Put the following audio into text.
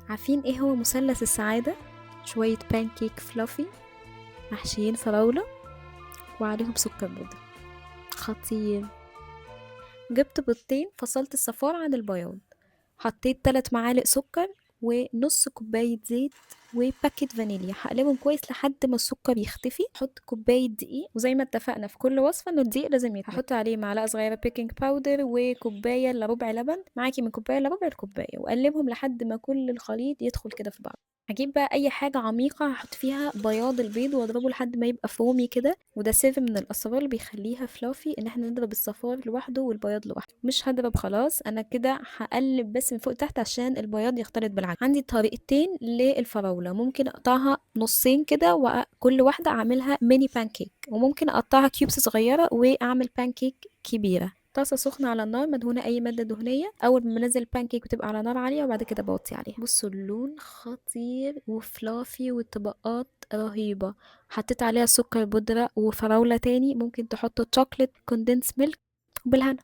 عارفين ايه هو مثلث السعادة؟ شوية بانكيك فلافي محشيين فراولة وعليهم سكر بودرة، خطير. جبت بيضتين، فصلت الصفار عن البياض، حطيت 3 معالق سكر ونص كوباية زيت وباكيت فانيليا، هقلبهم كويس لحد ما السكر يختفي. حط كوباية دقيق، وزي ما اتفقنا في كل وصفة ان الدقيق لازم يتنقع. هحط عليه معلقة صغيرة بيكنج باودر وكوباية الا ربع لبن، معاكي من كوباية الا ربع الكوباية، وقلبهم لحد ما كل الخليط يدخل كده في بعض. هجيب بقى اي حاجة عميقة هحط فيها بياض البيض واضربه لحد ما يبقى فومي كده، وده سر من الاسرار اللي بيخليها فلافي، ان احنا نضرب الصفار لوحده والبياض لوحده. مش هضرب خلاص، انا كده هقلب بس من فوق تحت عشان البياض يختلط بالعجين. عندي طريقتين للفراولة، ممكن اقطعها نصين كده وكل واحدة اعملها ميني بانكيك، وممكن اقطعها كيوبس صغيرة واعمل بانكيك كبيرة. طاسة سخنة على النار مدهونة أي مادة دهنية، أول ما بنزل البانكيك بتبقى على نار عالية وبعد كده بوطي عليها. بصوا اللون خطير وفلافي والطبقات رهيبة. حطيت عليها سكر بودرة وفراولة تاني، ممكن تحطوا شوكليت كوندنس ميلك، وبالهنا.